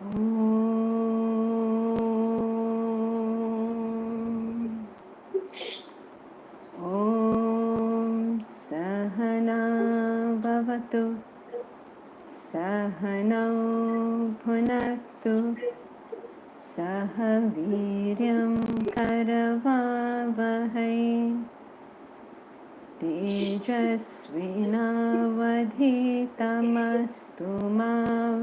Om Sahana Bhavatu Sahana Bhunaktu Saha Viryam Karavavahai Tejasvinavadhitamastu ma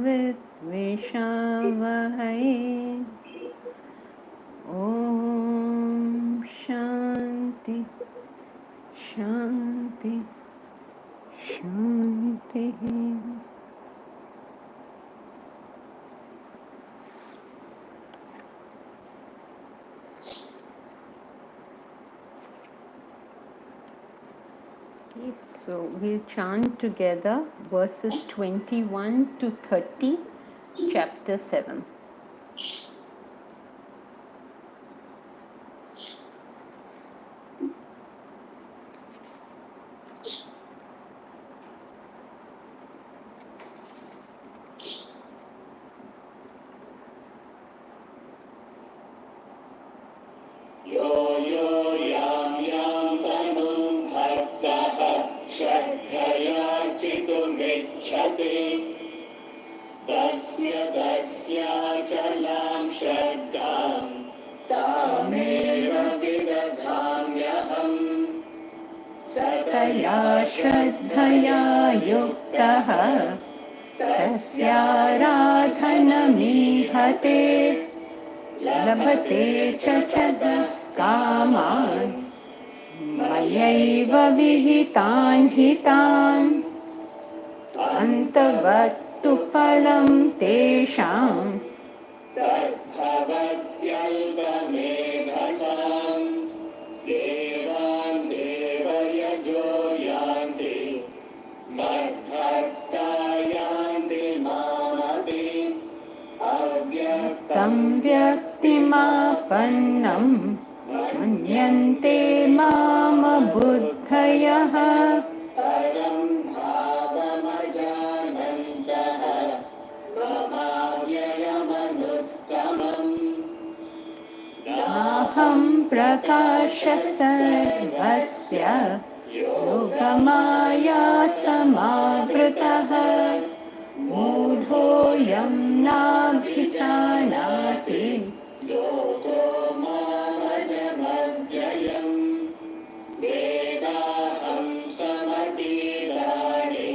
vidvishavahai. Om Shanti Shanti Shanti. Okay, so we'll chant together verses 21 to 30, chapter 7. यो यो यां यां तनुं भक्तः श्रद्धया चितुमिच्छति तस्य तस्याचलां श्रद्धां तामेव विदधाम्यहम् तया श्रद्धया युक्तः तस्याराधनमीहते लभते च कामान् मयैव विहितान् हितान् अन्तवत्तु फलं तेषां तद्भवत्यल्पमेधसाम् देवान् देवयजो यान्ति मद्भक्ता यान्ति मामपि तं व्यक्तिमापन्नं मन्यन्ते मामबुद्धयः परं भावमजानन्तः ममाव्ययमनुत्तमम् नाहं प्रकाशः सर्वस्य योगमाया समावृतः मूढोऽयं नाभिजानाति लोको मामजमव्ययम् वेदाहं समतीतानि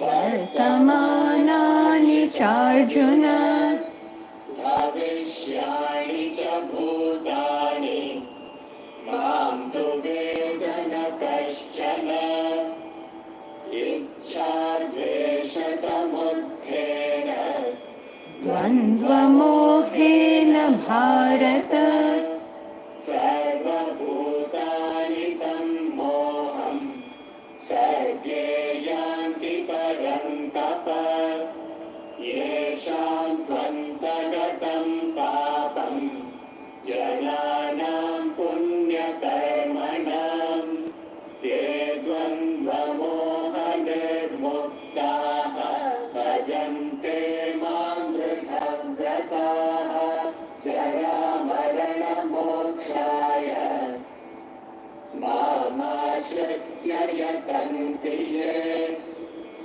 वर्तमानानि चार्जुन भविष्याणि च भूतानि मां तु वेद न कश्चन इच्छाद्वेषसमुत्थेन द्वन्द्वमोहेन भारत सर्वभूतानि सम्मोहं सर्गे यान्ति परन्तप येषां त्वन्तगतं पापं जनानां पुण्यकर्मणां ते द्वन्द्वमोहनिर्मुक्ताः भजन्ते मां दृढव्रताः जरामरणमोक्षाय मामाश्रित्य यतन्ति ये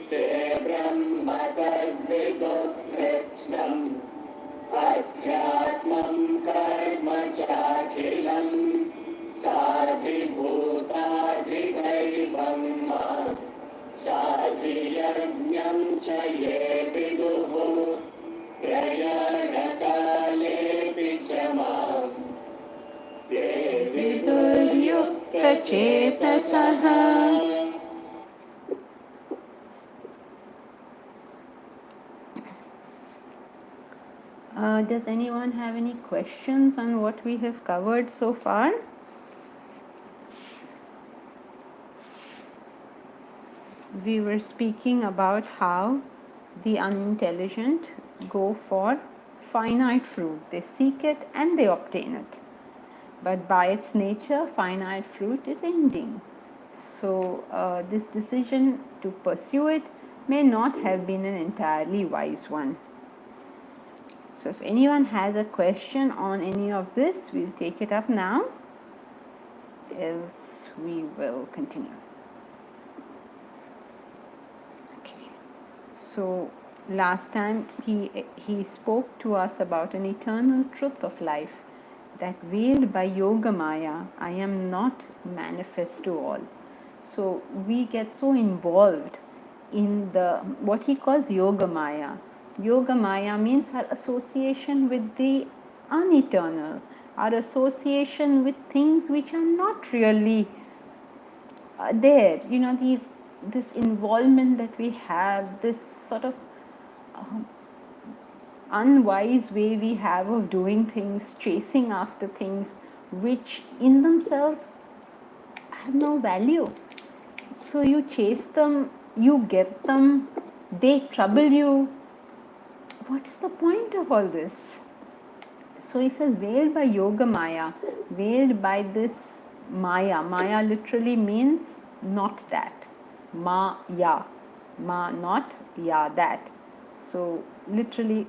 ते ब्रह्म तद्विदुःकृत्स्नम् अध्यात्मं कर्म चाखिलम् साधिभूताधिदैवं मां साधियज्ञं च ये विदुः प्रयाणकालेऽपि च मां ते विदुर्युक्तचेतसः. Does anyone have any questions on what we have covered so far? We were speaking about how the unintelligent go for finite fruit. They seek it and they obtain it. But by its nature, finite fruit is ending. So this decision to pursue it may not have been an entirely wise one. So if anyone has a question on any of this, we'll take it up now, else we will continue. Okay. So last time he spoke to us about an eternal truth of life, that veiled by Yoga Maya, I am not manifest to all. So we get so involved in the what he calls Yoga Maya. Yoga Maya means our association with the uneternal, our association with things which are not really there. You know, this involvement that we have, this sort of unwise way we have of doing things, chasing after things which in themselves have no value. So you chase them, you get them, they trouble you. What is the point of all this? So he says, veiled by Yoga Maya, veiled by this Maya. Maya literally means not that. Ma-ya. Ma, not, ya, that. So literally,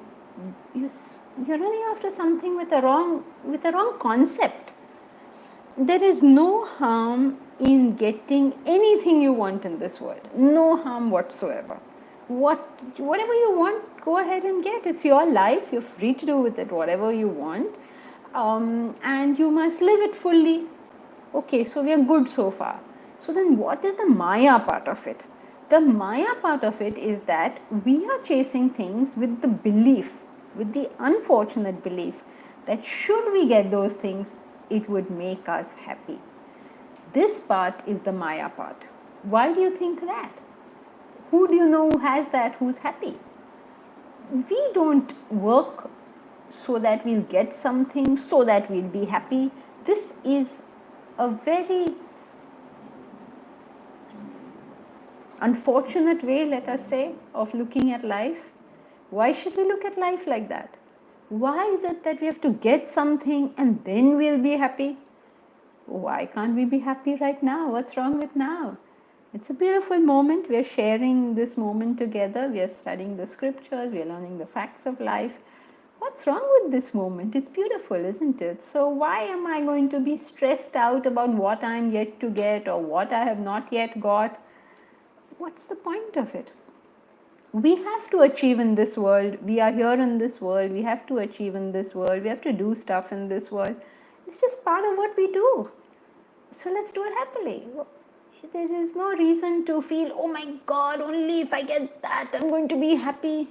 you're running after something with a wrong concept. There is no harm in getting anything you want in this world. No harm whatsoever. Whatever you want, go ahead and get. It's your life. You're free to do with it whatever you want, and you must live it fully. Okay, so we are good so far. So then, what is the Maya part of it? The Maya part of it is that we are chasing things with the belief, with the unfortunate belief that should we get those things, it would make us happy. This part is the Maya part. Why do you think that? Who do you know who has that, who's happy? We don't work so that we'll get something, so that we'll be happy. This is a very unfortunate way, let us say, of looking at life. Why should we look at life like that? Why is it that we have to get something and then we'll be happy? Why can't we be happy right now? What's wrong with now? It's a beautiful moment. We're sharing this moment together. We are studying the scriptures. We are learning the facts of life. What's wrong with this moment? It's beautiful, isn't it? So why am I going to be stressed out about what I'm yet to get or what I have not yet got? What's the point of it? We have to achieve in this world. We are here in this world. We have to achieve in this world. We have to do stuff in this world. It's just part of what we do. So let's do it happily. There is no reason to feel, oh my God, only if I get that, I'm going to be happy.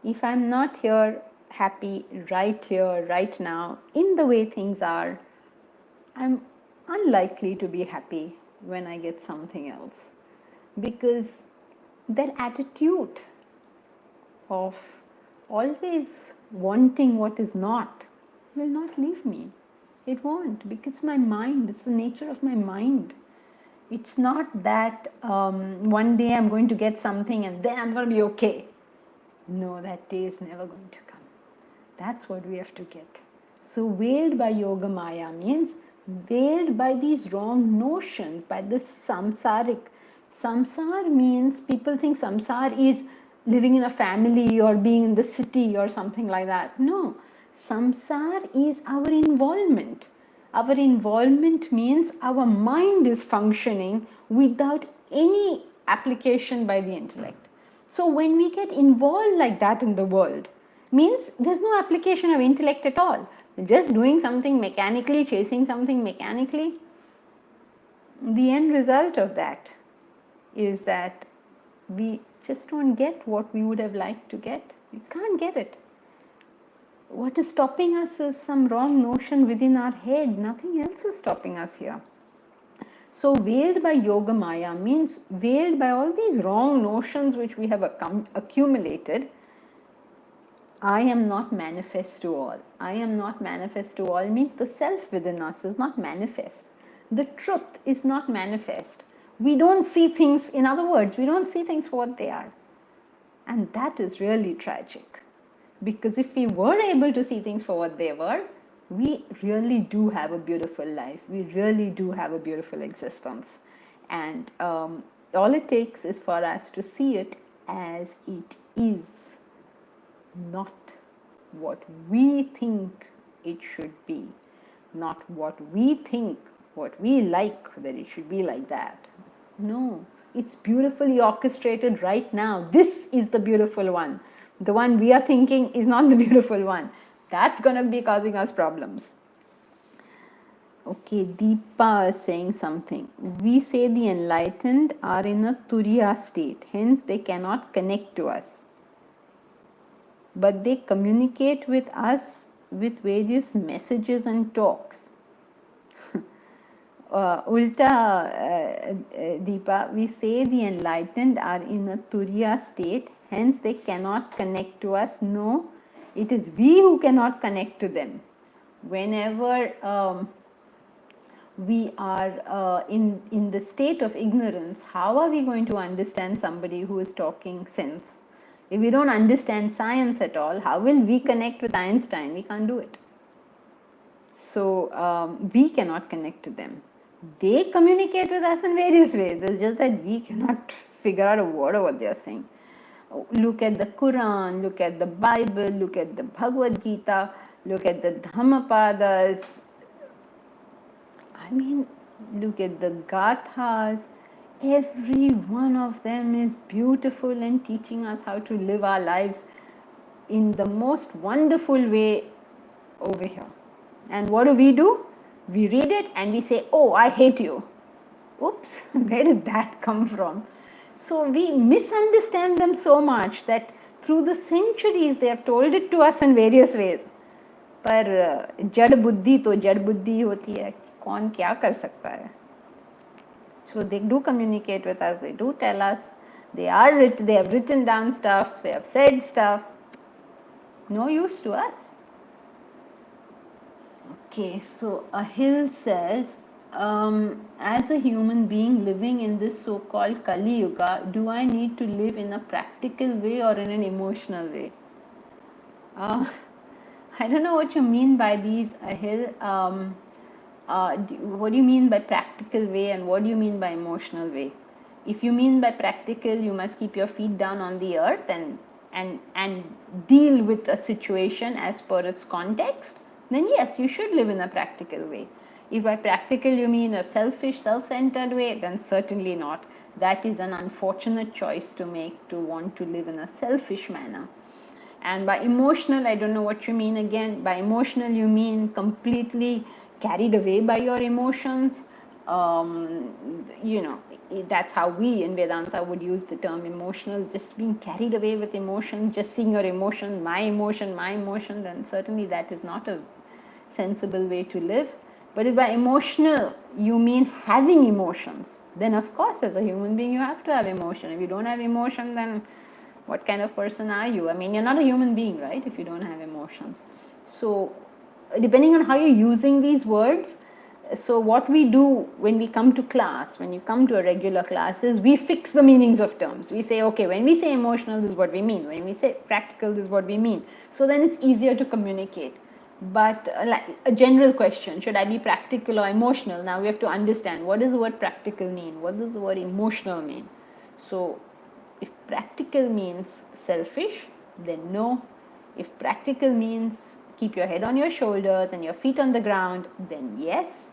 If I'm not here, happy right here, right now, in the way things are, I'm unlikely to be happy when I get something else. Because that attitude of always wanting what is not will not leave me. It won't, because it's my mind, it's the nature of my mind. It's not that one day I'm going to get something and then I'm going to be okay. No, that day is never going to come. That's what we have to get. So veiled by Yoga Maya means veiled by these wrong notions, by this samsaric. Samsar means people think samsar is living in a family or being in the city or something like that. No, samsar is our involvement. Our involvement means our mind is functioning without any application by the intellect. So when we get involved like that in the world, means there's no application of intellect at all. Just doing something mechanically, chasing something mechanically. The end result of that is that we just don't get what we would have liked to get. We can't get it. What is stopping us is some wrong notion within our head. Nothing else is stopping us here. So veiled by Yoga Maya means veiled by all these wrong notions which we have accumulated. I am not manifest to all. I am not manifest to all means the self within us is not manifest. The truth is not manifest. We don't see things, in other words, we don't see things for what they are. And that is really tragic. Because if we were able to see things for what they were, we really do have a beautiful life. We really do have a beautiful existence. And all it takes is for us to see it as it is, not what we think it should be, not what we think, what we like, that it should be like that. No, it's beautifully orchestrated right now. This is the beautiful one. The one we are thinking is not the beautiful one. That's going to be causing us problems. Okay, Deepa is saying something. We say the enlightened are in a turiya state, hence they cannot connect to us. But they communicate with us with various messages and talks. Deepa, we say the enlightened are in a turiya state, hence they cannot connect to us. No, it is we who cannot connect to them. Whenever we are in the state of ignorance, how are we going to understand somebody who is talking sense? If we don't understand science at all, how will we connect with Einstein? We can't do it. So we cannot connect to them. They communicate with us in various ways. It's just that we cannot figure out a word of what they are saying. Look at the Quran, look at the Bible, look at the Bhagavad Gita, look at the Dhammapadas. I mean, look at the Gathas. Every one of them is beautiful and teaching us how to live our lives in the most wonderful way over here. And what do? We read it and we say, oh, I hate you. Oops, where did that come from? So we misunderstand them so much that through the centuries they have told it to us in various ways. पर जड़ बुद्धि तो जड़ बुद्धि होती है, कौन क्या कर सकता है? So they do communicate with us, they do tell us, they have written down stuff, they have said stuff. No use to us. Okay, so Ahil says, as a human being living in this so-called Kali Yuga, do I need to live in a practical way or in an emotional way? I don't know what you mean by these, Ahil. What do you mean by practical way and what do you mean by emotional way? If you mean by practical, you must keep your feet down on the earth and deal with a situation as per its context, then yes, you should live in a practical way. If by practical you mean a selfish, self-centered way, then certainly not. That is an unfortunate choice to make, to want to live in a selfish manner. And by emotional, I don't know what you mean again. By emotional, you mean completely carried away by your emotions. That's how we in Vedanta would use the term emotional, just being carried away with emotion, just seeing your emotion, then certainly that is not a sensible way to live. But if by emotional you mean having emotions, then of course as a human being you have to have emotion. If you don't have emotion, then what kind of person are you? I mean, you're not a human being, right, if you don't have emotions. So depending on how you're using these words, so what we do when we come to class, when you come to a regular class, is we fix the meanings of terms. We say, okay, when we say emotional, this is what we mean. When we say practical, this is what we mean. So then it's easier to communicate. But like a general question, should I be practical or emotional? Now we have to understand, what does the word practical mean? What does the word emotional mean? So if practical means selfish, then no. If practical means keep your head on your shoulders and your feet on the ground, then yes.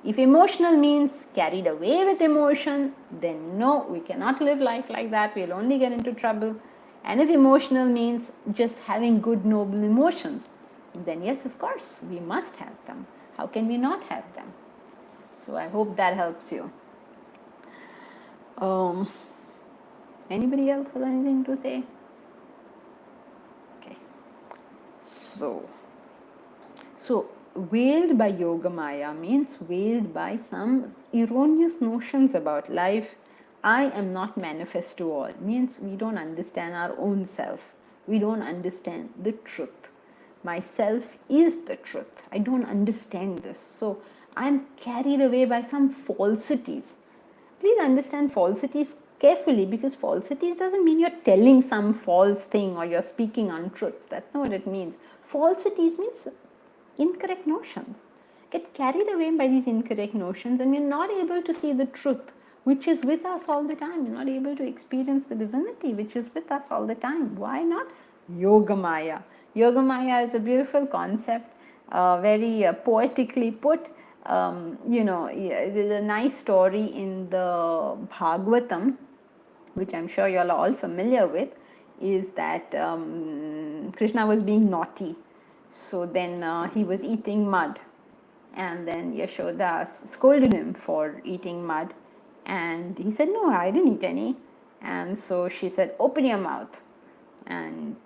If emotional means carried away with emotion, then no, we cannot live life like that. We'll only get into trouble. And if emotional means just having good, noble emotions, then yes, of course, we must have them. How can we not have them? So I hope that helps you. Anybody else has anything to say? Okay. So veiled by Yoga Maya means veiled by some erroneous notions about life. I am not manifest to all means we don't understand our own self. We don't understand the truth. Myself is the truth. I don't understand this. So I'm carried away by some falsities. Please understand falsities carefully, because falsities doesn't mean you're telling some false thing or you're speaking untruths. That's not what it means. Falsities means incorrect notions. Get carried away by these incorrect notions and we're not able to see the truth which is with us all the time. We're not able to experience the divinity which is with us all the time. Why not? Yoga Maya. Yogamaya is a beautiful concept, very poetically put. There's a nice story in the Bhagavatam, which I'm sure you're all familiar with, is that Krishna was being naughty. So then he was eating mud, and then Yashoda scolded him for eating mud, and he said, "No, I didn't eat any." And so she said, "Open your mouth." And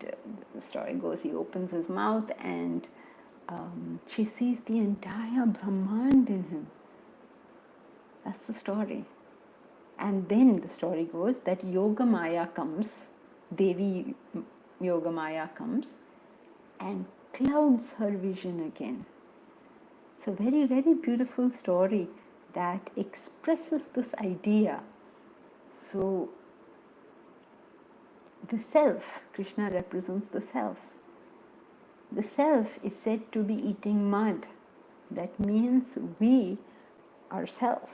the story goes, he opens his mouth, and she sees the entire Brahmand in him. That's the story. And then the story goes that Yogamaya comes, Devi Yogamaya comes, and clouds her vision again. It's a very, very beautiful story that expresses this idea. So, the self, Krishna represents the self. The self is said to be eating mud. That means we, ourself,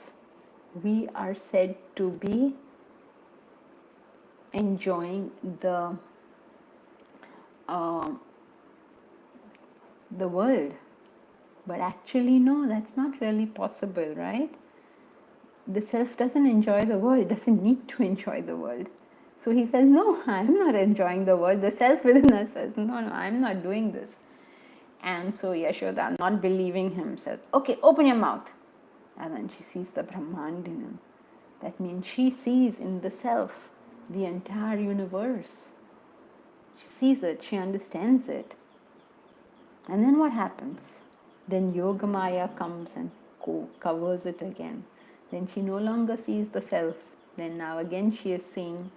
we are said to be enjoying the world. But actually, no, that's not really possible, right? The self doesn't enjoy the world, doesn't need to enjoy the world. So he says, no, I'm not enjoying the world. The self within us says, no, I'm not doing this. And so Yashoda, not believing him, says, okay, open your mouth. And then she sees the Brahmand in him. That means she sees in the self the entire universe. She sees it, she understands it. And then what happens? Then Yogamaya comes and covers it again. Then she no longer sees the self. Then now again she is seeing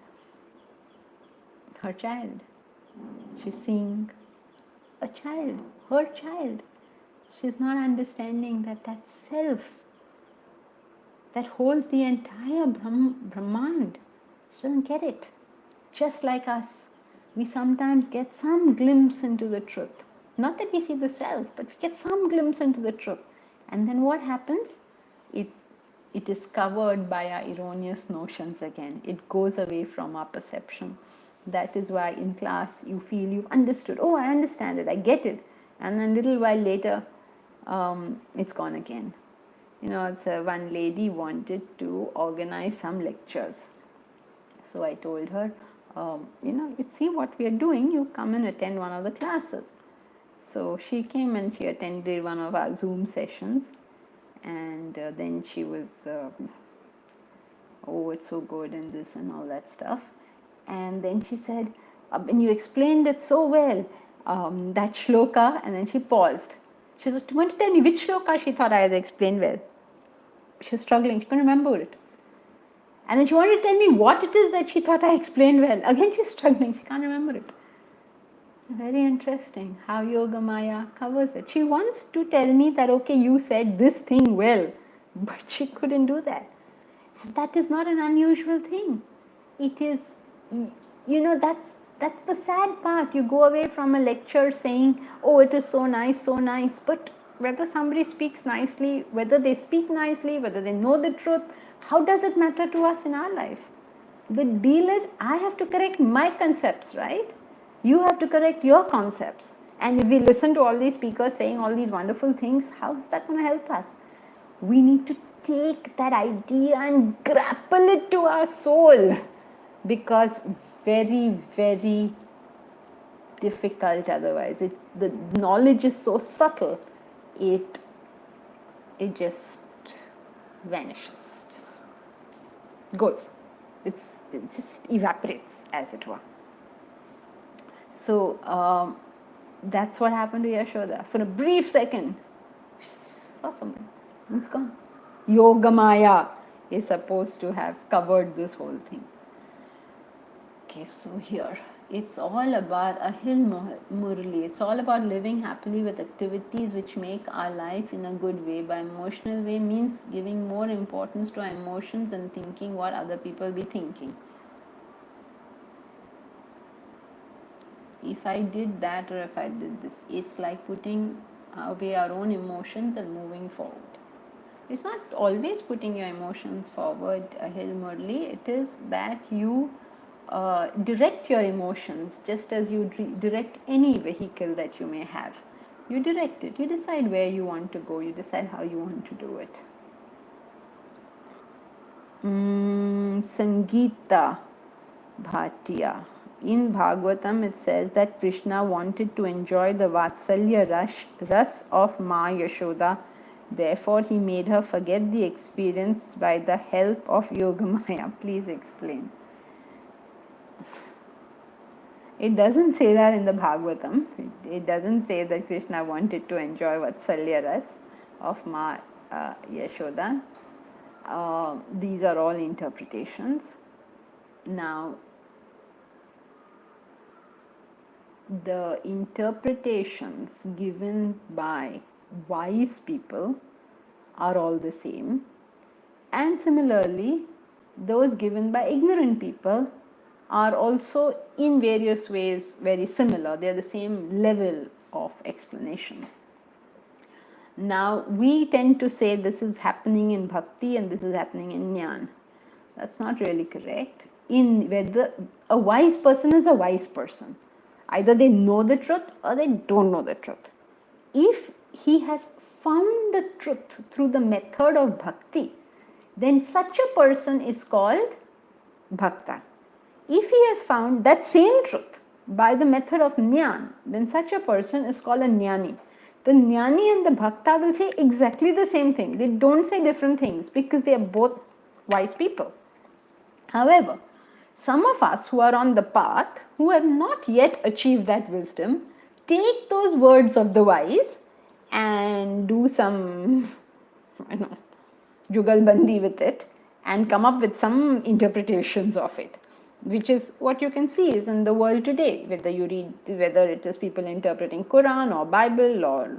her child. She's seeing a child, her child. She's not understanding that that self that holds the entire Brahmand. She doesn't get it. Just like us, we sometimes get some glimpse into the truth. Not that we see the self, but we get some glimpse into the truth. And then what happens? It is covered by our erroneous notions again. It goes away from our perception. That is why in class you feel you've understood. Oh, I understand it, I get it. And then a little while later, it's gone again. It's one lady wanted to organize some lectures. So I told her, you see what we are doing, you come and attend one of the classes. So she came and she attended one of our Zoom sessions. And then she was, oh, it's so good and this and all that stuff. And then she said, and you explained it so well, that shloka, and then she paused. She was going to tell me which shloka she thought I had explained well. She was struggling, she couldn't remember it. And then she wanted to tell me what it is that she thought I explained well. Again, she's struggling, she can't remember it. Very interesting how Yogamaya covers it. She wants to tell me that, okay, you said this thing well, but she couldn't do that. And that is not an unusual thing. It is, that's the sad part. You go away from a lecture saying, oh, it is so nice, but whether somebody speaks nicely, whether they speak nicely, whether they know the truth, how does it matter to us in our life? The deal is, I have to correct my concepts, right? You have to correct your concepts. And if we listen to all these speakers saying all these wonderful things, how is that going to help us? We need to take that idea and grapple it to our soul, because very, very difficult otherwise. The knowledge is so subtle, it just vanishes, just goes. It just evaporates, as it were. So that's what happened to Yashoda. For a brief second, she saw something, and it's gone. Yogamaya is supposed to have covered this whole thing. Okay, so here, it's all about Ahil Murli. It's all about living happily with activities which make our life in a good way. By emotional way means giving more importance to our emotions and thinking what other people be thinking. If I did that or if I did this, it's like putting away our own emotions and moving forward. It's not always putting your emotions forward, Ahil Murli. It is that you direct your emotions just as you direct any vehicle that you may have. You direct it, you decide where you want to go, you decide how you want to do it. Sangeeta Bhatia. In Bhagavatam, it says that Krishna wanted to enjoy the Vatsalya ras of Ma Yashoda. Therefore, he made her forget the experience by the help of Yogamaya. Please explain. It doesn't say that in the Bhagavatam. It doesn't say that Krishna wanted to enjoy Vatsalya ras of Ma Yashoda. These are all interpretations. Now, the interpretations given by wise people are all the same, and similarly, those given by ignorant people are also in various ways very similar. They are the same level of explanation. Now, we tend to say this is happening in bhakti and this is happening in jnana. That's not really correct. In whether a wise person is a wise person, either they know the truth or they don't know the truth. If he has found the truth through the method of bhakti, then such a person is called bhakta. If he has found that same truth by the method of jnana, then such a person is called a jnani. The jnani and the bhakta will say exactly the same thing. They don't say different things because they are both wise people. However, some of us who are on the path, who have not yet achieved that wisdom, take those words of the wise and do some, jugalbandi with it and come up with some interpretations of it, which is what you can see is in the world today, whether you read, whether it is people interpreting Quran or Bible or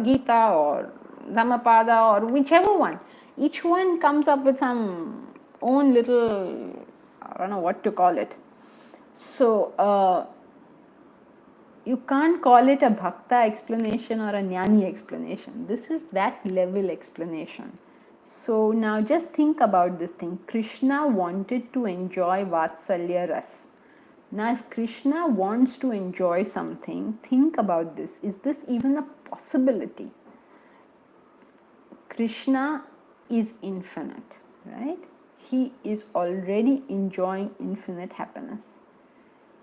Gita or Dhammapada or whichever one. Each one comes up with some own little, I don't know what to call it. So, you can't call it a bhakta explanation or a jnani explanation. This is that level explanation. So now just think about this thing. Krishna wanted to enjoy Vatsalya ras. Now if Krishna wants to enjoy something, think about this. Is this even a possibility? Krishna is infinite, right? He is already enjoying infinite happiness.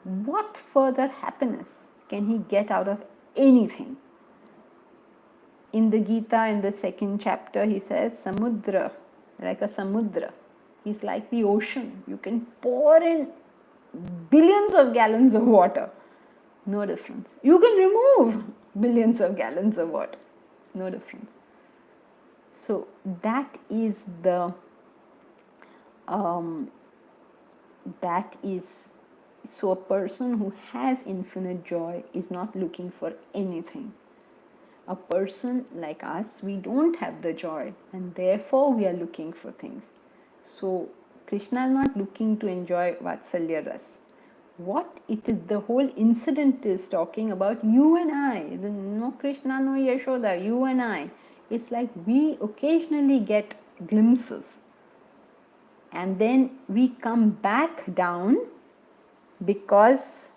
What further happiness can he get out of anything? In the Gita, in the second chapter, he says, Samudra, like a samudra. He's like the ocean. You can pour in billions of gallons of water. No difference. You can remove billions of gallons of water. No difference. So that is the, so a person who has infinite joy is not looking for anything. A person like us, we don't have the joy and therefore we are looking for things. So Krishna is not looking to enjoy Vatsalya ras. What it is, the whole incident is talking about you and I. No Krishna, no Yashoda, you and I. It's like we occasionally get glimpses and then we come back down because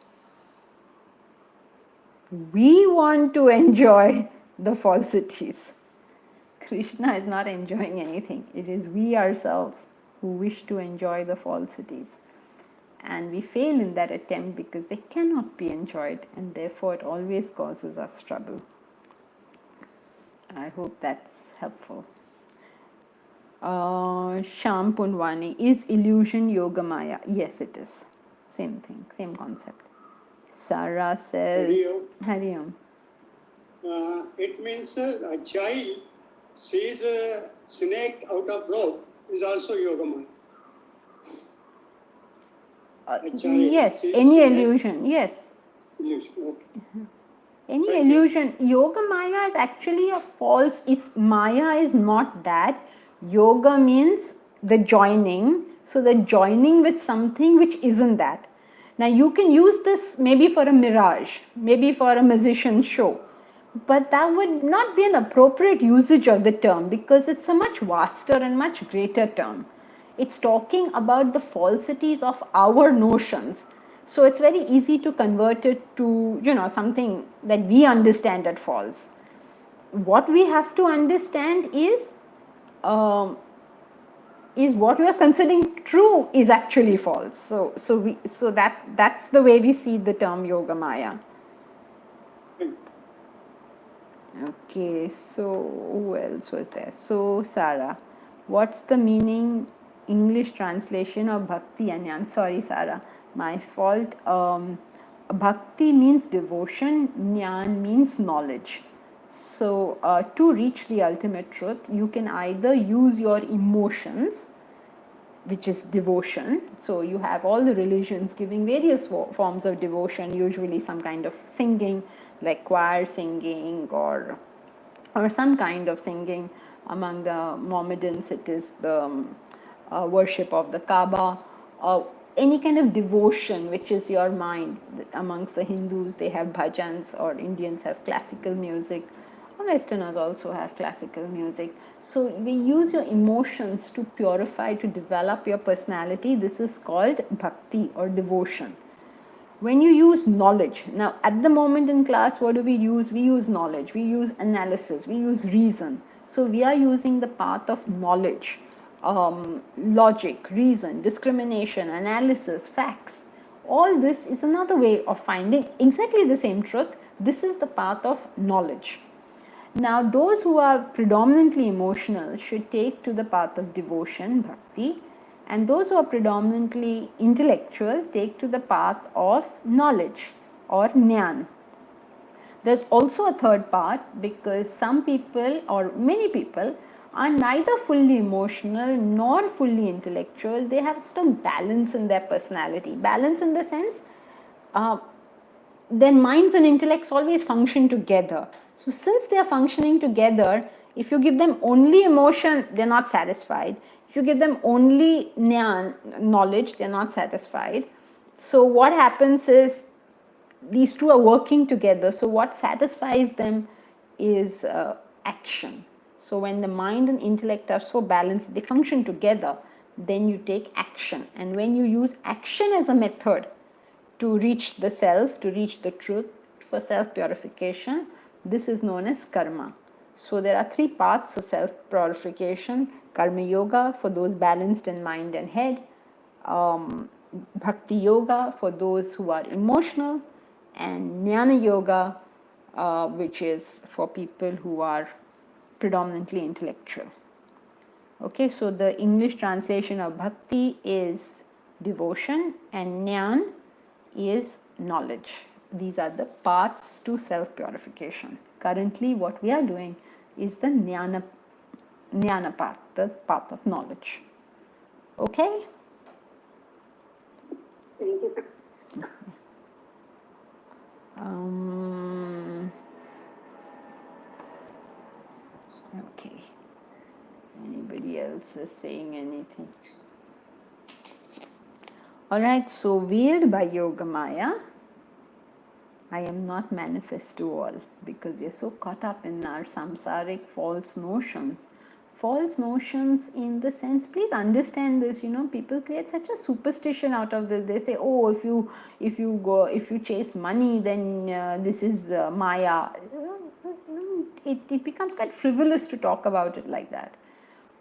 we want to enjoy the falsities. Krishna is not enjoying anything. It is we ourselves who wish to enjoy the falsities. And we fail in that attempt because they cannot be enjoyed and therefore it always causes us trouble. I hope that's helpful. Sham Punwani, is illusion Yogamaya? Yes, it is. Same thing, same concept. Sarah says, Hari Om. It means a child sees a snake out of rope is also Yogamaya. Yes, any illusion, yes. Illusion, okay. Any illusion. Yoga Maya is actually a false, Maya is not that. Yoga means the joining, so the joining with something which isn't that. Now you can use this maybe for a mirage, maybe for a musician's show, but that would not be an appropriate usage of the term because it's a much vaster and much greater term. It's talking about the falsities of our notions. So it's very easy to convert it to, something that we understand as false. What we have to understand um, is what we are considering true is actually false. So that's the way we see the term Yoga Maya. Okay, so who else was there? So Sarah, what's the meaning English translation of Bhakti and Jnana? Sorry, Sarah, my fault. Bhakti means devotion, Jnana means knowledge. So to reach the ultimate truth, you can either use your emotions, which is devotion. So you have all the religions giving various forms of devotion, usually some kind of singing, like choir singing or some kind of singing. Among the Mohammedans, it is the worship of the Kaaba, or any kind of devotion, which is your mind. Amongst the Hindus, they have bhajans, or Indians have classical music. Westerners also have classical music. So we use your emotions to purify, to develop your personality. This is called bhakti or devotion. When you use knowledge, now at the moment in class, what do we use? We use knowledge, we use analysis, we use reason. So we are using the path of knowledge, logic, reason, discrimination, analysis, facts. All this is another way of finding exactly the same truth. This is the path of knowledge. Now, those who are predominantly emotional should take to the path of devotion, bhakti, and those who are predominantly intellectual take to the path of knowledge or jnana. There's also a third part, because some people or many people are neither fully emotional nor fully intellectual. They have some balance in their personality. Balance in the sense, their minds and intellects always function together. So since they are functioning together, if you give them only emotion, they're not satisfied. If you give them only knowledge, they're not satisfied. So what happens is these two are working together. So what satisfies them is action. So when the mind and intellect are so balanced, they function together, then you take action. And when you use action as a method to reach the self, to reach the truth, for self-purification, this is known as karma. So there are three paths of self-purification: karma yoga for those balanced in mind and head, bhakti yoga for those who are emotional, and jnana yoga, which is for people who are predominantly intellectual. Okay, so the English translation of bhakti is devotion and jnana is knowledge. These are the paths to self-purification. Currently, what we are doing is the jnana path, the path of knowledge. Okay? Thank you, sir. Okay. Anybody else is saying anything? Alright, so veiled by Yoga Maya, I am not manifest to all, because we are so caught up in our samsaric false notions. False notions in the sense, please understand this, people create such a superstition out of this. They say, oh, if you chase money, then this is Maya. It becomes quite frivolous to talk about it like that.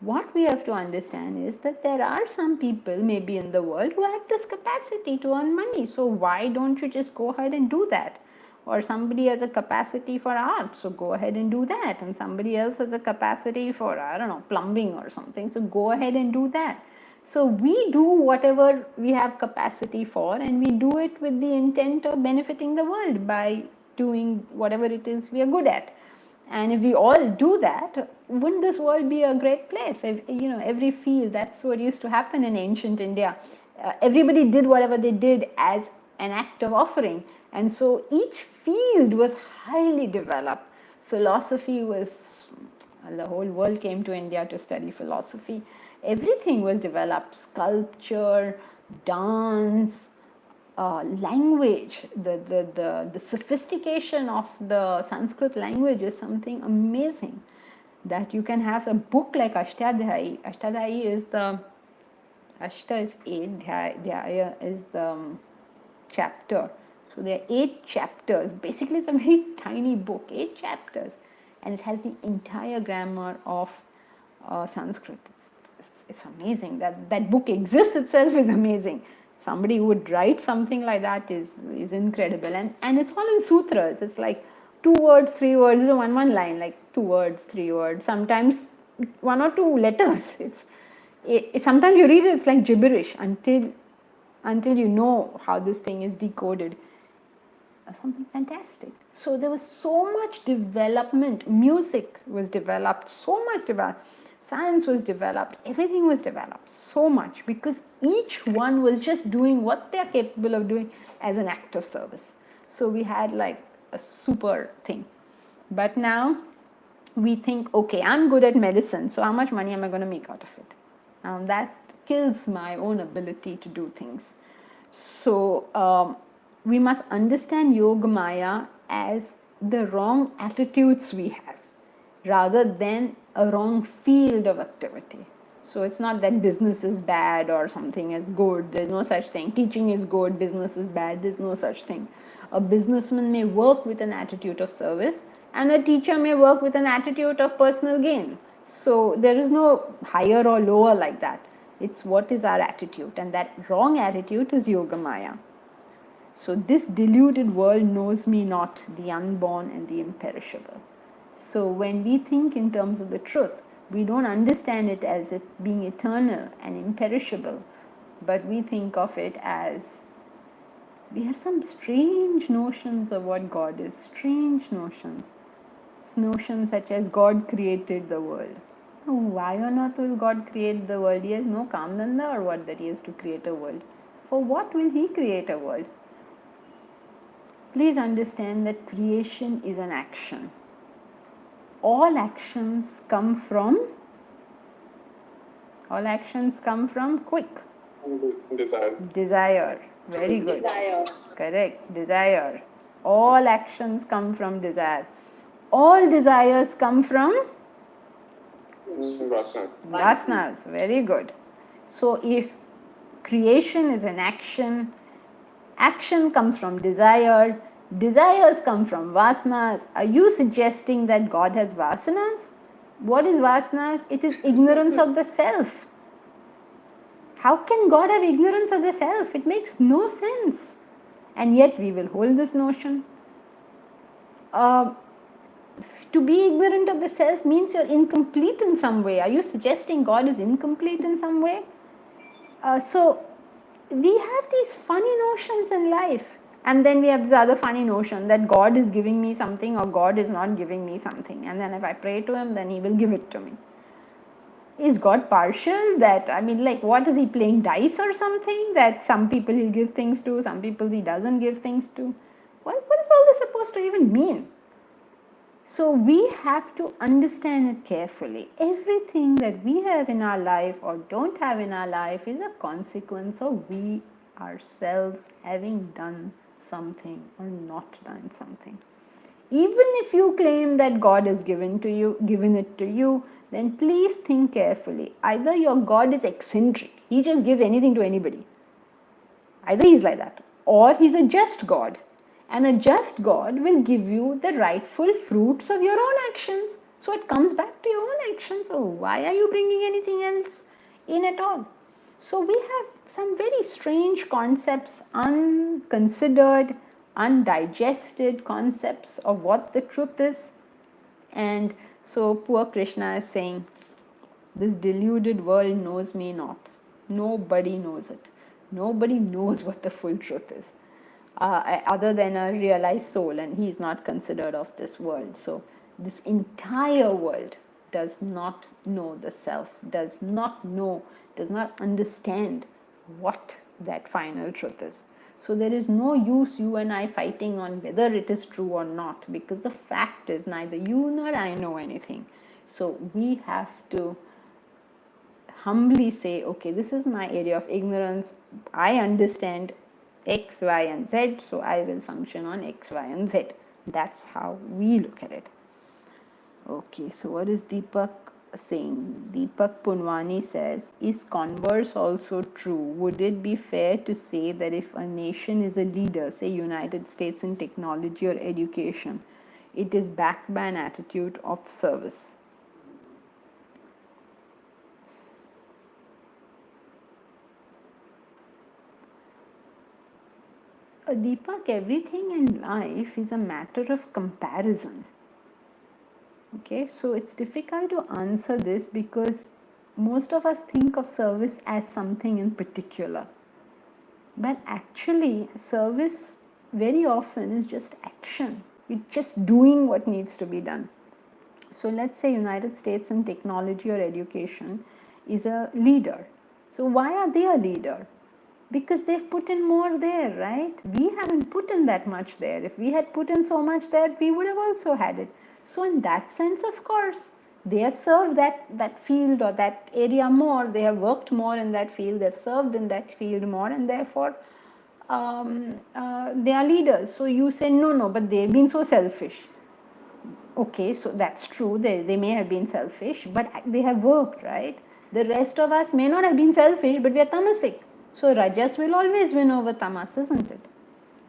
What we have to understand is that there are some people maybe in the world who have this capacity to earn money. So why don't you just go ahead and do that? Or somebody has a capacity for art, so go ahead and do that. And somebody else has a capacity for, I don't know, plumbing or something, so go ahead and do that. So we do whatever we have capacity for, and we do it with the intent of benefiting the world by doing whatever it is we are good at. And if we all do that, wouldn't this world be a great place? Every field, that's what used to happen in ancient India. Everybody did whatever they did as an act of offering. And so each field was highly developed. Philosophy was, the whole world came to India to study philosophy. Everything was developed: sculpture, dance, language. The sophistication of the Sanskrit language is something amazing, that you can have a book like Ashtadhyayi. Ashtadhyayi is the Ashta is 8, Dhyaya is the chapter. So there are 8 chapters. Basically, it's a very tiny book, 8 chapters. And it has the entire grammar of Sanskrit. It's amazing. That book exists itself is amazing. Somebody who would write something like that is incredible. And it's all in sutras. It's like 2 words, 3 words, one line, like 2 words, 3 words, sometimes 1 or 2 letters. Sometimes you read it, it's like gibberish until you know how this thing is decoded. Something fantastic. So there was so much development. Music was developed, so much developed. Science was developed, everything was developed so much because each one was just doing what they're capable of doing as an act of service. So we had like a super thing. But now we think, okay, I'm good at medicine, so how much money am I going to make out of it? That kills my own ability to do things. So we must understand Yoga Maya as the wrong attitudes we have rather than a wrong field of activity. So it's not that business is bad or something is good. There's no such thing. Teaching is good, business is bad. There's no such thing. A businessman may work with an attitude of service and a teacher may work with an attitude of personal gain. So there is no higher or lower like that. It's what is our attitude, and that wrong attitude is Yoga Maya. So this deluded world knows me not, the unborn and the imperishable. So when we think in terms of the truth, we don't understand it as it being eternal and imperishable, but we think of it as, we have some strange notions of what God is, strange notions. Notions such as God created the world. Why on earth will God create the world? He has no Kamnanda or what that he has to create a world. For what will he create a world? Please understand that creation is an action. All actions come from quick. Desire. Very good. Desire. Correct. Desire. All actions come from desire. All desires come from vasanas. Very good. So if creation is an action, action comes from desire, desires come from vasanas. Are you suggesting that God has vasanas? What is vasanas? It is ignorance of the self. How can God have ignorance of the self? It makes no sense. And yet we will hold this notion. To be ignorant of the self means you're incomplete in some way. Are you suggesting God is incomplete in some way? So we have these funny notions in life. And then we have this other funny notion that God is giving me something or God is not giving me something. And then if I pray to him, then he will give it to me. Is God partial? What is he playing dice or something? That some people he'll give things to, some people he doesn't give things to. What is all this supposed to even mean? So we have to understand it carefully. Everything that we have in our life or don't have in our life is a consequence of we ourselves having done something or not done something. Even if you claim that God has given it to you, then please think carefully. Either your God is eccentric, he just gives anything to anybody. Either he's like that, or he's a just God. And a just God will give you the rightful fruits of your own actions. So it comes back to your own actions. So why are you bringing anything else in at all? So we have some very strange concepts, unconsidered, undigested concepts of what the truth is. And so poor Krishna is saying, this deluded world knows me not. Nobody knows it. Nobody knows what the full truth is. Other than a realized soul, and he is not considered of this world. So this entire world does not know the self, does not understand what that final truth is. So there is no use you and I fighting on whether it is true or not, because the fact is neither you nor I know anything. So we have to humbly say, okay, this is my area of ignorance. I understand X, Y, and Z, so I will function on X, Y, and Z. That's how we look at it. Okay, so what is Deepak saying. Deepak Punwani says, is converse also true? Would it be fair to say that if a nation is a leader, say United States in technology or education, it is backed by an attitude of service? Deepak, everything in life is a matter of comparison. Okay, so it's difficult to answer this because most of us think of service as something in particular. But actually, service very often is just action. It's just doing what needs to be done. So let's say United States in technology or education is a leader. So why are they a leader? Because they've put in more there, right? We haven't put in that much there. If we had put in so much there, we would have also had it. So in that sense, of course, they have served that field or that area more. They have worked more in that field. They've served in that field more, and therefore they are leaders. So you say, no, but they've been so selfish. Okay, so that's true. They may have been selfish, but they have worked, right? The rest of us may not have been selfish, but we are tamasic. So Rajas will always win over Tamas, isn't it?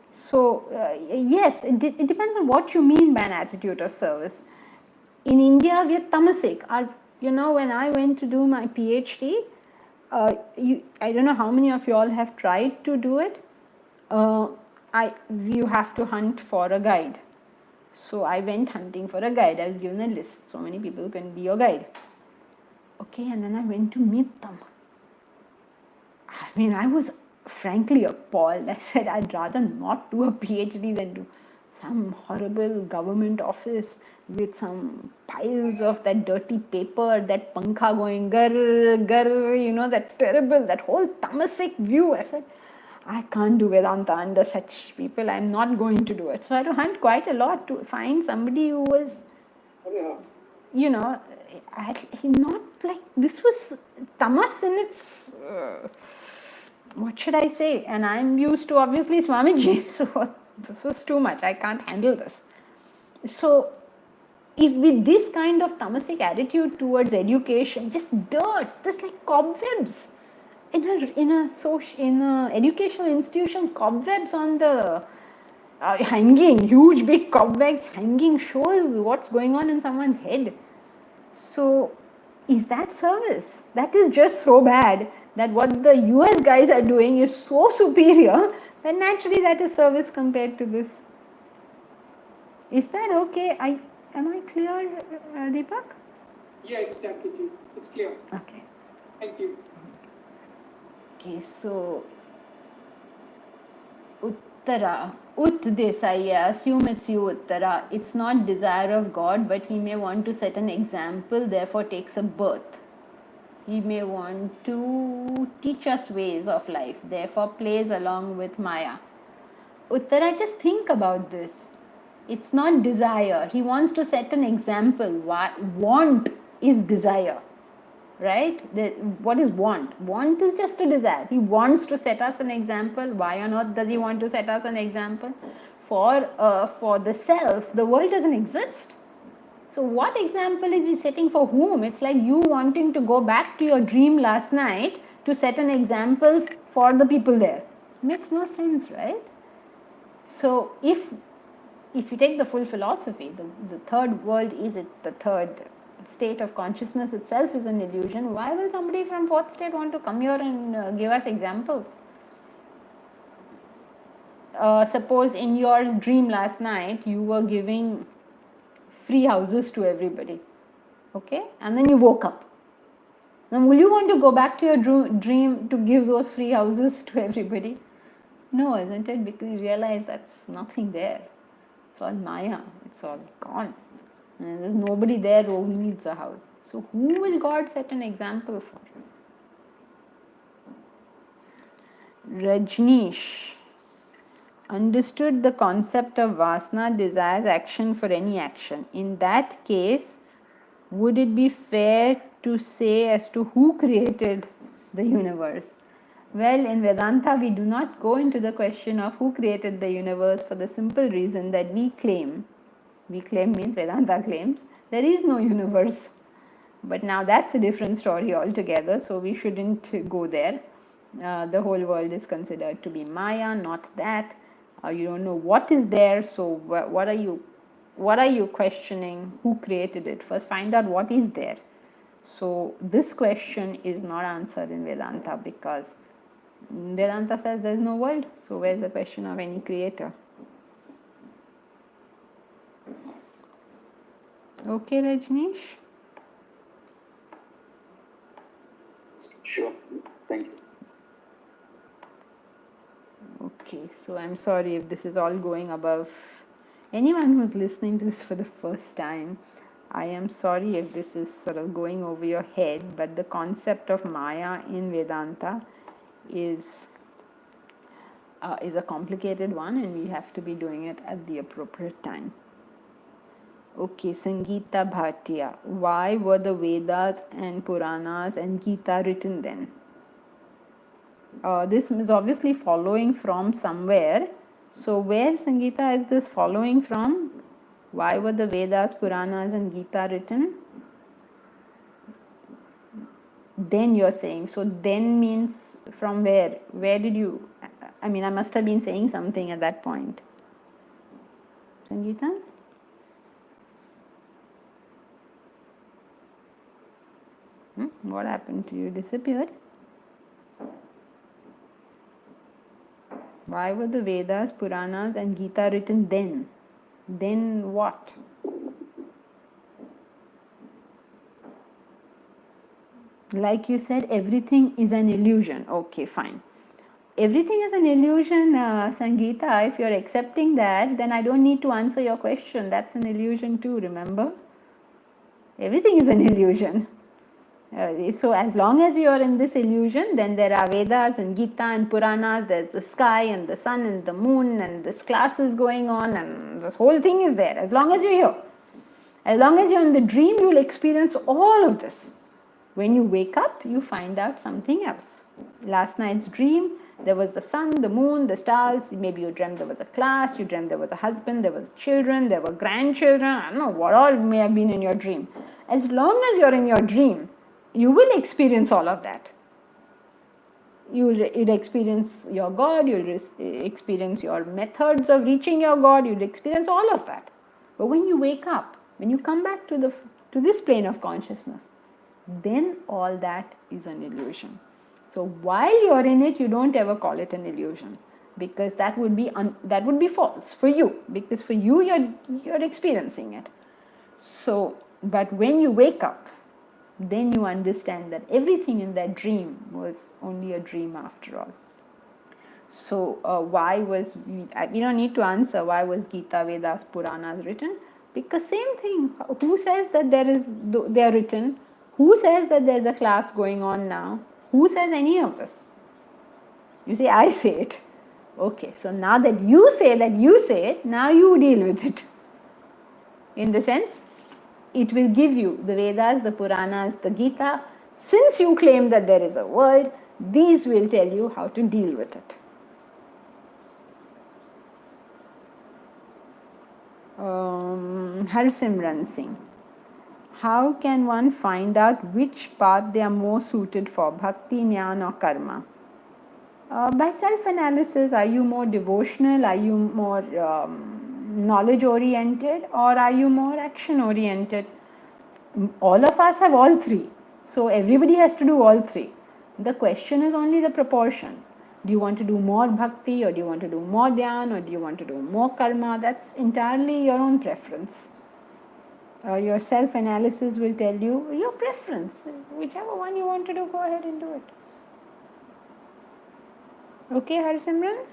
So yes, it depends on what you mean by an attitude of service. In India, we are tamasic. When I went to do my PhD, I don't know how many of you all have tried to do it. You have to hunt for a guide. So I went hunting for a guide. I was given a list. So many people can be your guide. Okay, and then I went to meet them. I mean, I was frankly appalled. I said, I'd rather not do a PhD than do some horrible government office with some piles of that dirty paper, that pankha going gar, that terrible, that whole tamasic view. I said, I can't do Vedanta under such people. I'm not going to do it. So I had to hunt quite a lot to find somebody who was, not like, this was tamas in its, what should I say? And I'm used to obviously Swamiji, so this is too much. I can't handle this. So if with this kind of tamasic attitude towards education, just dirt, just like cobwebs, in a educational institution, cobwebs on the hanging, huge big cobwebs hanging shows what's going on in someone's head. So is that service? That is just so bad that what the US guys are doing is so superior that naturally that is service compared to this. Is that okay? Am I clear, Deepak? Yes, Jackie, it's clear. Okay. Thank you. Okay, so Uttara, Desai, I assume it's you, Uttara. It's not desire of God, but he may want to set an example, therefore takes a birth. He may want to teach us ways of life, therefore plays along with Maya. Uttara, just think about this. It's not desire. He wants to set an example. Want is desire. Right? What is want? Want is just a desire. He wants to set us an example. Why on earth does he want to set us an example? For the self, the world doesn't exist. So what example is he setting for whom? It's like you wanting to go back to your dream last night to set an example for the people there. Makes no sense, right? So if you take the full philosophy, the third world is the third state of consciousness itself is an illusion. Why will somebody from fourth state want to come here and give us examples? Suppose in your dream last night you were giving free houses to everybody, okay, and then you woke up. Now will you want to go back to your dream to give those free houses to everybody? No, isn't it? Because you realize that's nothing there. It's all Maya. It's all gone. And there's nobody there who needs a house. So who will God set an example for? Rajneesh understood the concept of vasana, desires action for any action. In that case, would it be fair to say as to who created the universe? Well, in Vedanta, we do not go into the question of who created the universe for the simple reason that we claim means Vedanta claims, there is no universe. But now that's a different story altogether, so we shouldn't go there. The whole world is considered to be Maya, not that. You don't know what is there, so what are you questioning? Who created it? First find out what is there. So this question is not answered in Vedanta, because Vedanta says there is no world, so where's the question of any creator? Okay, Rajneesh? Sure. Thank you. Okay, so I'm sorry if this is all going above anyone who's listening to this for the first time. I am sorry if this is sort of going over your head, but the concept of Maya in Vedanta is a complicated one, and we have to be doing it at the appropriate time. Okay, Sangeeta Bhatia. Why were the Vedas and Puranas and Gita written then? This is obviously following from somewhere. So where, Sangeeta, is this following from? Why were the Vedas, Puranas and Gita written? Then you're saying. So then means from where? Where did you... I mean, I must have been saying something at that point. Sangeeta? What happened to you? Disappeared? Why were the Vedas, Puranas and Gita written then? Then what? Like you said, everything is an illusion. Okay, fine. Everything is an illusion, Sangeeta. If you're accepting that, then I don't need to answer your question. That's an illusion too, remember? Everything is an illusion. So as long as you are in this illusion, then there are Vedas and Gita and Puranas, there's the sky and the sun and the moon and this class is going on and this whole thing is there. As long as you're here, as long as you're in the dream, you'll experience all of this. When you wake up, you find out something else. Last night's dream, there was the sun, the moon, the stars. Maybe you dreamt there was a class, you dreamt there was a husband, there was children, there were grandchildren. I don't know what all may have been in your dream. As long as you're in your dream, you will experience all of that. You'll experience your God, you'll experience your methods of reaching your God, you'll experience all of that. But when you wake up, when you come back to this plane of consciousness, then all that is an illusion. So while you're in it, you don't ever call it an illusion, because that would be false for you, because for you you're experiencing it. So, but when you wake up, then you understand that everything in that dream was only a dream after all. So why was, we don't need to answer why was Gita, Vedas, Puranas written, because same thing. Who says that they are written? Who says that there's a class going on now? Who says any of this? You say, I say it. Okay, so now that you say it, now you deal with it. In the sense, it will give you the Vedas, the Puranas, the Gita. Since you claim that there is a world, these will tell you how to deal with it. Harsimran Singh. How can one find out which path they are more suited for, bhakti, jnana or karma? By self-analysis. Are you more devotional? Are you more knowledge-oriented? Or are you more action-oriented? All of us have all three. So everybody has to do all three. The question is only the proportion. Do you want to do more bhakti, or do you want to do more dhyan, or do you want to do more karma? That's entirely your own preference. Your self-analysis will tell you your preference. Whichever one you want to do, go ahead and do it. Okay, Harsimran?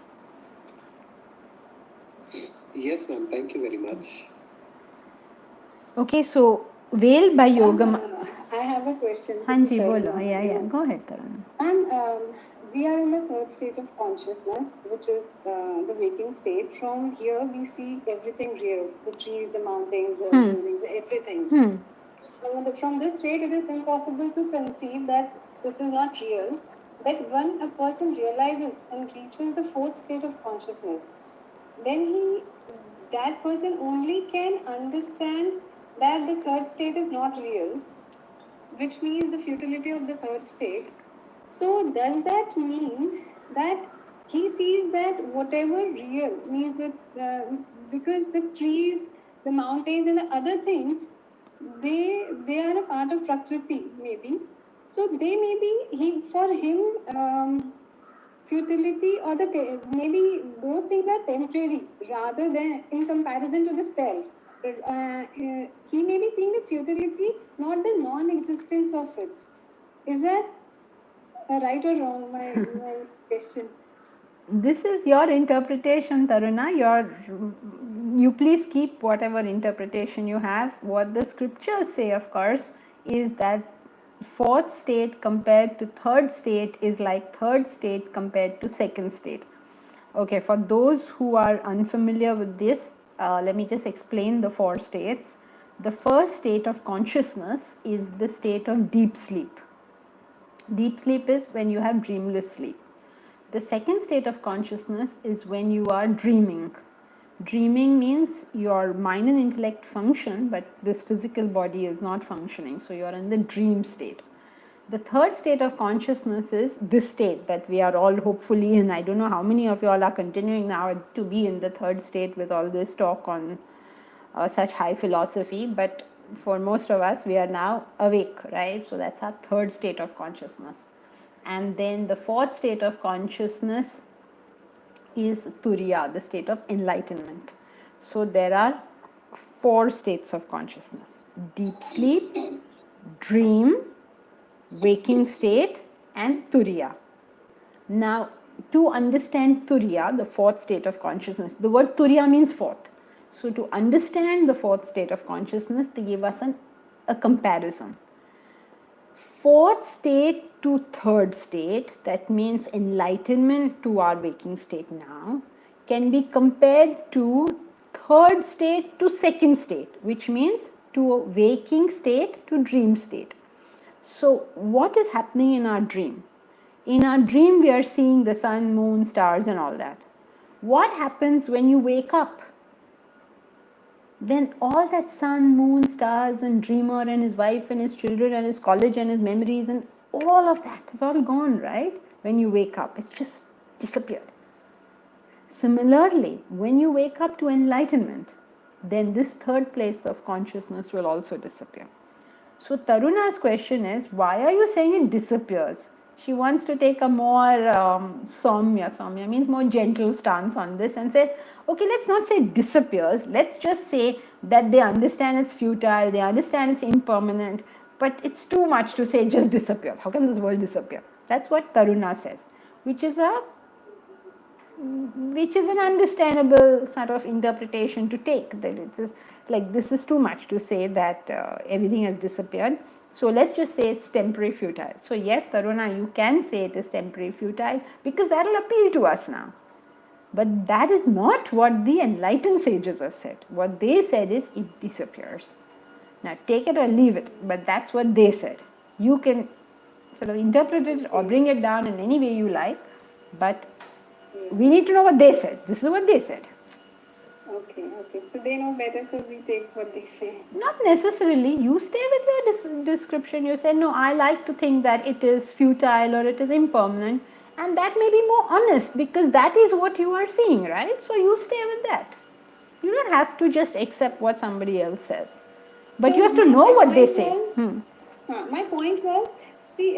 Yes, ma'am. Thank you very much. Okay, so Veil by Yoga. I have a question. Hanji, bolo. Yeah. Go ahead, Tarun. And we are in the third state of consciousness, which is the waking state. From here, we see everything real: the trees, the mountains, the buildings, everything. From this state, it is impossible to conceive that this is not real. But when a person realizes and reaches the fourth state of consciousness, then that person only can understand that the third state is not real. which means the futility of the third state. So does that mean that he sees that whatever real means that because the trees, the mountains, and the other things, they are a part of Prakriti maybe. So they may be for him futility or maybe those things are temporary rather than in comparison to the self. He may be seeing the futility, not the non-existence of it. Is that right or wrong? My question. This is your interpretation, Taruna. You please keep whatever interpretation you have. What the scriptures say, of course, is that fourth state compared to third state is like third state compared to second state. Okay, for those who are unfamiliar with this, let me just explain the four states. The first state of consciousness is the state of deep sleep. Deep sleep is when you have dreamless sleep. The second state of consciousness is when you are dreaming. Dreaming means your mind and intellect function, but this physical body is not functioning, so you are in the dream state. The third state of consciousness is this state that we are all hopefully in. I don't know how many of you all are continuing now to be in the third state with all this talk on such high philosophy, but for most of us, we are now awake, right? So that's our third state of consciousness. And then the fourth state of consciousness is Turiya, the state of enlightenment. So there are four states of consciousness: deep sleep, dream, waking state, and Turiya. Now, to understand Turiya, the fourth state of consciousness, the word Turiya means fourth. So to understand the fourth state of consciousness, they give us a comparison. Fourth state to third state, that means enlightenment to our waking state now, can be compared to third state to second state, which means to a waking state to dream state. So what is happening in our dream? In our dream, we are seeing the sun, moon, stars, and all that. What happens when you wake up? Then all that sun, moon, stars, and dreamer, and his wife, and his children, and his college, and his memories, and all of that is all gone, right? When you wake up, it's just disappeared. Similarly, when you wake up to enlightenment, then this third place of consciousness will also disappear. So Taruna's question is, why are you saying it disappears? She wants to take a more Samya means more gentle stance on this and say, okay, let's not say disappears, let's just say that they understand it's futile, they understand it's impermanent, but it's too much to say just disappears. How can this world disappear? That's what Taruna says, which is an understandable sort of interpretation to take, that it is like this is too much to say that everything has disappeared. So let's just say it's temporary futile. So yes, Taruna, you can say it is temporary futile because that will appeal to us now. But that is not what the enlightened sages have said. What they said is it disappears. Now take it or leave it, but that's what they said. You can sort of interpret it or bring it down in any way you like, but we need to know what they said. This is what they said. Okay. So they know better, so we take what they say. Not necessarily. You stay with your description. You say, no, I like to think that it is futile or it is impermanent. And that may be more honest because that is what you are seeing, right? So you stay with that. You don't have to just accept what somebody else says. But you have to know what they say. My point was, see,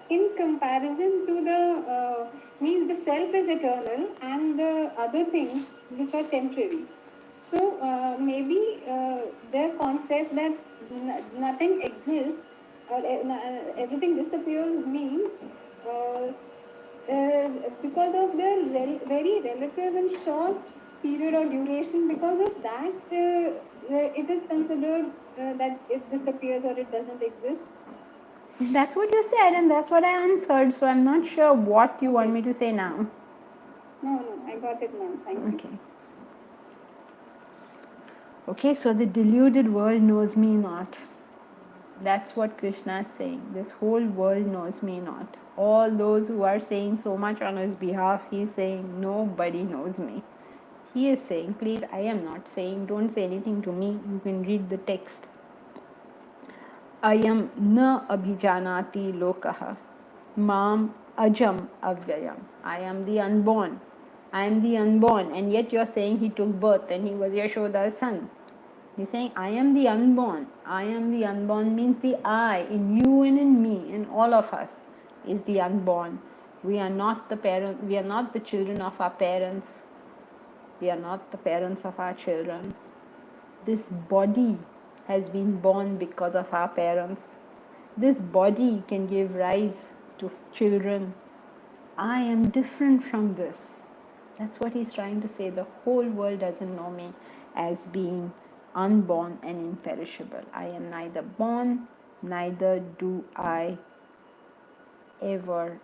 in comparison to the, means the self is eternal and the other things which are temporary. So maybe their concept that nothing exists or everything disappears means because of the very relative and short period or duration, because of that it is considered that it disappears or it doesn't exist. That's what you said and that's what I answered. So I'm not sure what you want me to say now. No, I got it now. Thank you. Okay. Okay, so the deluded world knows me not. That's what Krishna is saying. This whole world knows me not. All those who are saying so much on his behalf, he is saying, nobody knows me. He is saying, please, I am not saying, don't say anything to me. You can read the text. Ayam na abhijanati lokaha mam ajam avyayam. I am the unborn. I am the unborn. And yet you're saying he took birth and he was Yashoda's son. He's saying, I am the unborn. I am the unborn means the I in you and in me, in all of us, is the unborn. We are not the parent. We are not the children of our parents. We are not the parents of our children. This body has been born because of our parents. This body can give rise to children. I am different from this. That's what he's trying to say. The whole world doesn't know me as being unborn and imperishable. I am neither born, neither do I ever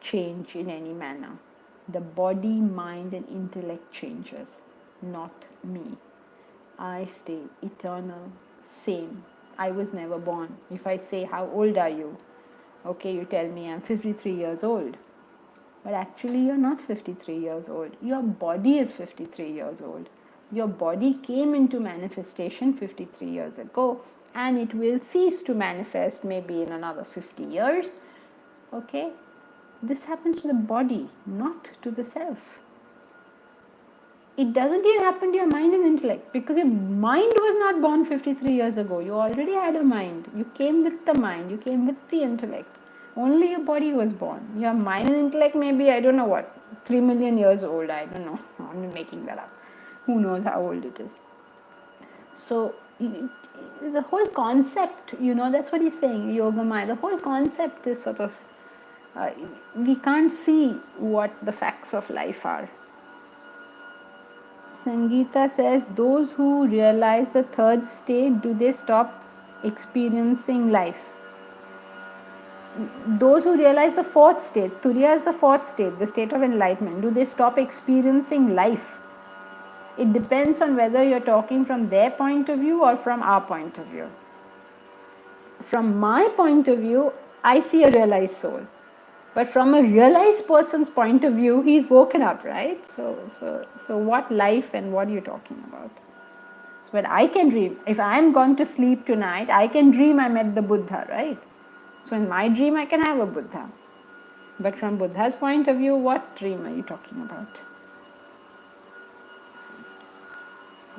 change in any manner. The body, mind, and intellect changes, not me. I stay eternal, same. I was never born. If I say, how old are you? Okay, you tell me I'm 53 years old. But actually you're not 53 years old. Your body is 53 years old. Your body came into manifestation 53 years ago, and it will cease to manifest maybe in another 50 years. Okay? This happens to the body, not to the self. It doesn't even happen to your mind and intellect, because your mind was not born 53 years ago. You already had a mind. You came with the mind. You came with the intellect. Only your body was born. Your mind and intellect may be, I don't know what, 3 million years old. I don't know. I'm making that up. Who knows how old it is. So the whole concept, that's what he's saying, Yogamaya. The whole concept is sort of, we can't see what the facts of life are. Sangeeta says, those who realize the third state, do they stop experiencing life? Those who realize the fourth state, Turiya is the fourth state, the state of enlightenment, do they stop experiencing life? It depends on whether you're talking from their point of view or from our point of view. From my point of view, I see a realized soul. But from a realized person's point of view, he's woken up, right? So what life and what are you talking about? So, but I can dream. If I'm gone to sleep tonight, I can dream I met the Buddha, right? So in my dream, I can have a Buddha. But from Buddha's point of view, what dream are you talking about?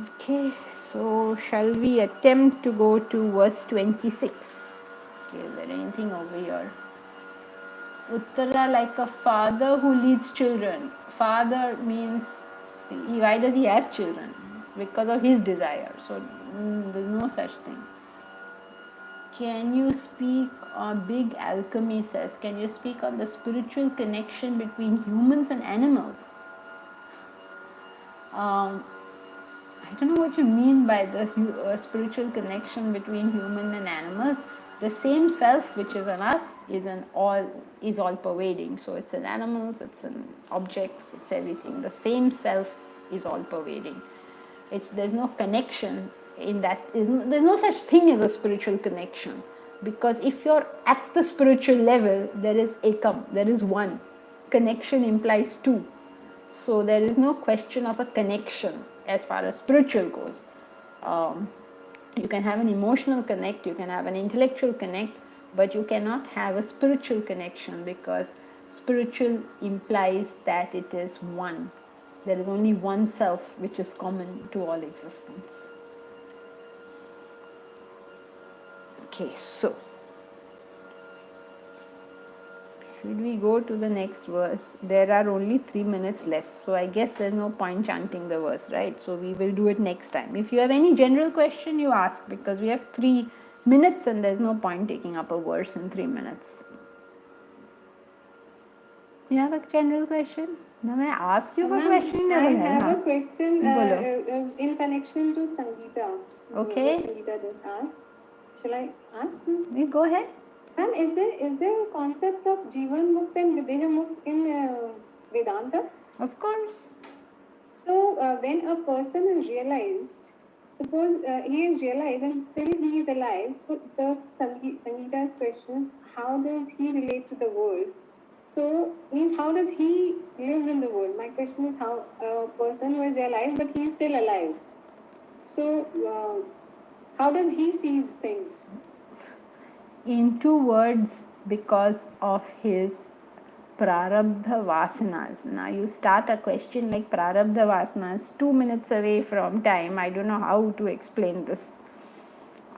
Okay, so shall we attempt to go to verse 26? Okay, is there anything over here? Uttara, like a father who leads children. Father means, why does he have children? Because of his desire. So there's no such thing. Can you speak on Big Alchemy says, can you speak on the spiritual connection between humans and animals? I don't know what you mean by this spiritual connection between human and animals. The same self which is in us is all pervading. So it's in animals, it's in objects, it's everything. The same self is all pervading. There's no connection in that. There's no such thing as a spiritual connection, because if you're at the spiritual level, there is ekam, there is one. Connection implies two. So there is no question of a connection as far as spiritual goes. You can have an emotional connect, you can have an intellectual connect, but you cannot have a spiritual connection, because spiritual implies that it is one. There is only one self which is common to all existence. Okay, so should we go to the next verse? There are only 3 minutes left, so I guess there's no point chanting the verse, right? So we will do it next time. If you have any general question, you ask, because we have 3 minutes and there's no point taking up a verse in 3 minutes. You have a general question? No, I ask you for a question. I have a question in connection to Sangeeta. Okay. Sangeeta just asked. Shall I ask? Go ahead. Ma'am, is there a concept of Jivan Mukta and Videha Mukta in Vedanta? Of course. So when a person is realized, suppose he is realized and still he is alive, so the Sangeeta's question, how does he relate to the world? So, means how does he live in the world? My question is, how a person who is alive but he is still alive. So, how does he see things? in 2 words because of his prarabdha vasanas. Now you start a question like prarabdha vasanas 2 minutes away from time. I don't know how to explain this.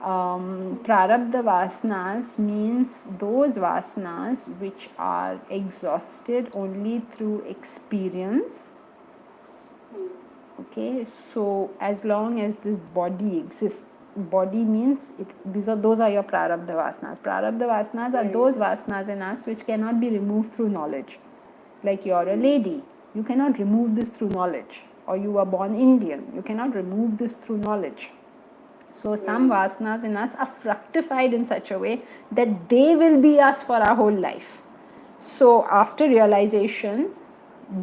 Prarabdha vasanas means those vasanas which are exhausted only through experience. Okay, so as long as this body exists, body means those are your prarabdha vasanas. Prarabdha vasanas are those vasanas in us which cannot be removed through knowledge. Like you're a lady, you cannot remove this through knowledge. Or you were born Indian, you cannot remove this through knowledge. So some vasanas in us are fructified in such a way that they will be us for our whole life. So after realization,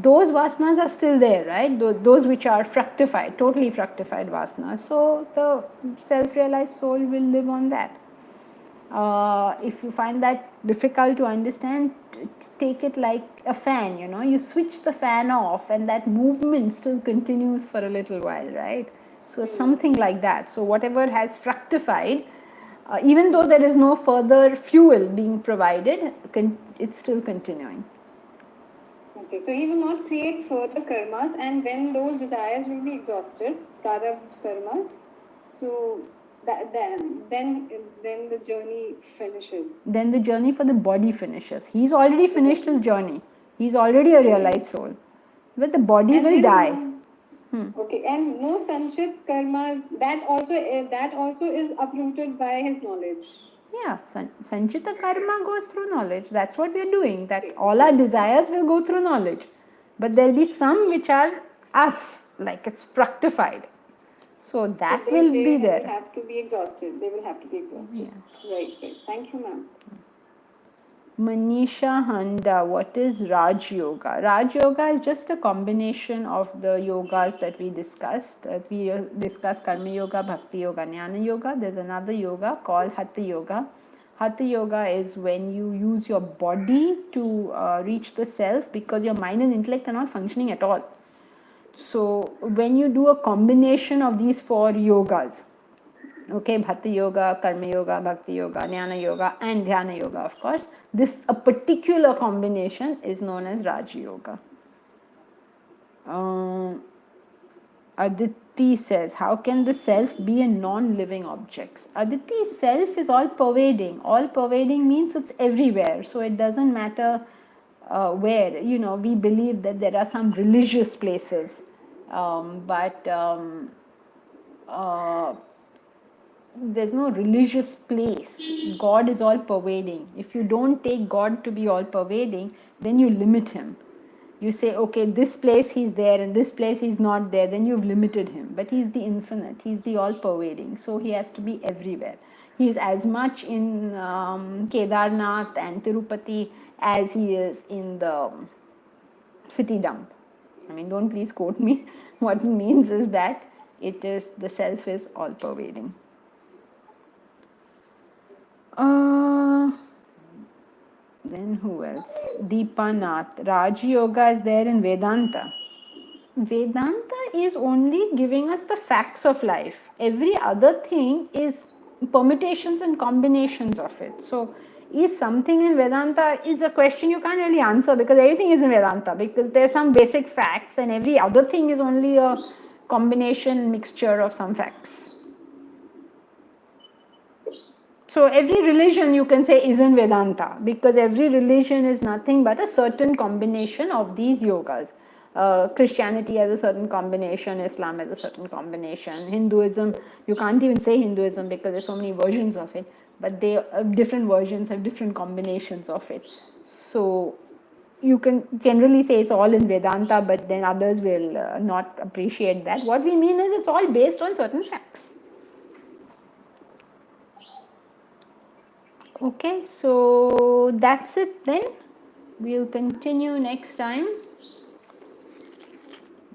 those vasanas are still there, right? Those which are fructified, totally fructified vasanas. So the self-realized soul will live on that. If you find that difficult to understand, take it like a fan, you switch the fan off and that movement still continues for a little while, right? So it's something like that. So whatever has fructified, even though there is no further fuel being provided, it's still continuing. Okay, so he will not create further karmas, and when those desires will be exhausted, prarabdha karmas, so then the journey finishes. Then the journey for the body finishes. He's already finished his journey. He's already a realized soul. But the body will die. Okay, and no sanchit karmas, that also is uprooted by his knowledge. Yeah, sanchita karma goes through knowledge. That's what we are doing. That all our desires will go through knowledge. But there'll be some which are us, like it's fructified. So that will be there. They will have to be exhausted. They will have to be exhausted. Yeah. Right. Thank you, ma'am. Manisha Handa, what is Raj Yoga? Raj Yoga is just a combination of the yogas that we discussed. We discussed Karma Yoga, Bhakti Yoga, Jnana Yoga. There's another yoga called Hatha Yoga. Hatha Yoga is when you use your body to reach the self because your mind and intellect are not functioning at all. So when you do a combination of these 4 yogas, okay, Bhakti Yoga, Karma Yoga, Bhakti Yoga, Jnana Yoga and Dhyana Yoga, of course, a particular combination is known as Raj Yoga. Aditi says, how can the self be a non-living object? Aditi, self is all-pervading. All-pervading means it's everywhere. So it doesn't matter where. We believe that there are some religious places. There's no religious place. God is all-pervading. If you don't take God to be all-pervading, then you limit him. You say, okay, this place he's there and this place he's not there, then you've limited him. But he's the infinite, he's the all-pervading, so he has to be everywhere. He's as much in Kedarnath and Tirupati as he is in the city dump. I mean, don't please quote me. What it means is that the self is all-pervading. Then who else? Deepanath. Raj Yoga is there in Vedanta. Vedanta is only giving us the facts of life. Every other thing is permutations and combinations of it. So, is something in Vedanta is a question you can't really answer because everything is in Vedanta because there's some basic facts and every other thing is only a combination mixture of some facts. So every religion you can say is in Vedanta because every religion is nothing but a certain combination of these yogas. Christianity has a certain combination, Islam has a certain combination, Hinduism, you can't even say Hinduism because there's so many versions of it, but different versions have different combinations of it. So you can generally say it's all in Vedanta, but then others will not appreciate that. What we mean is it's all based on certain facts. Okay, so that's it then. We'll continue next time.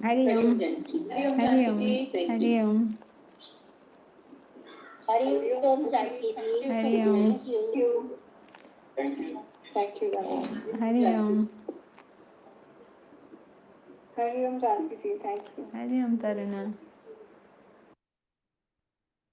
Hari Om. Hari Om. Hari Om. Hari Om Janki ji. Hari Om. Thank you. Thank you, Dada. Hari Om. Hari Om Janki ji. Thank you. Hari Om Taruna.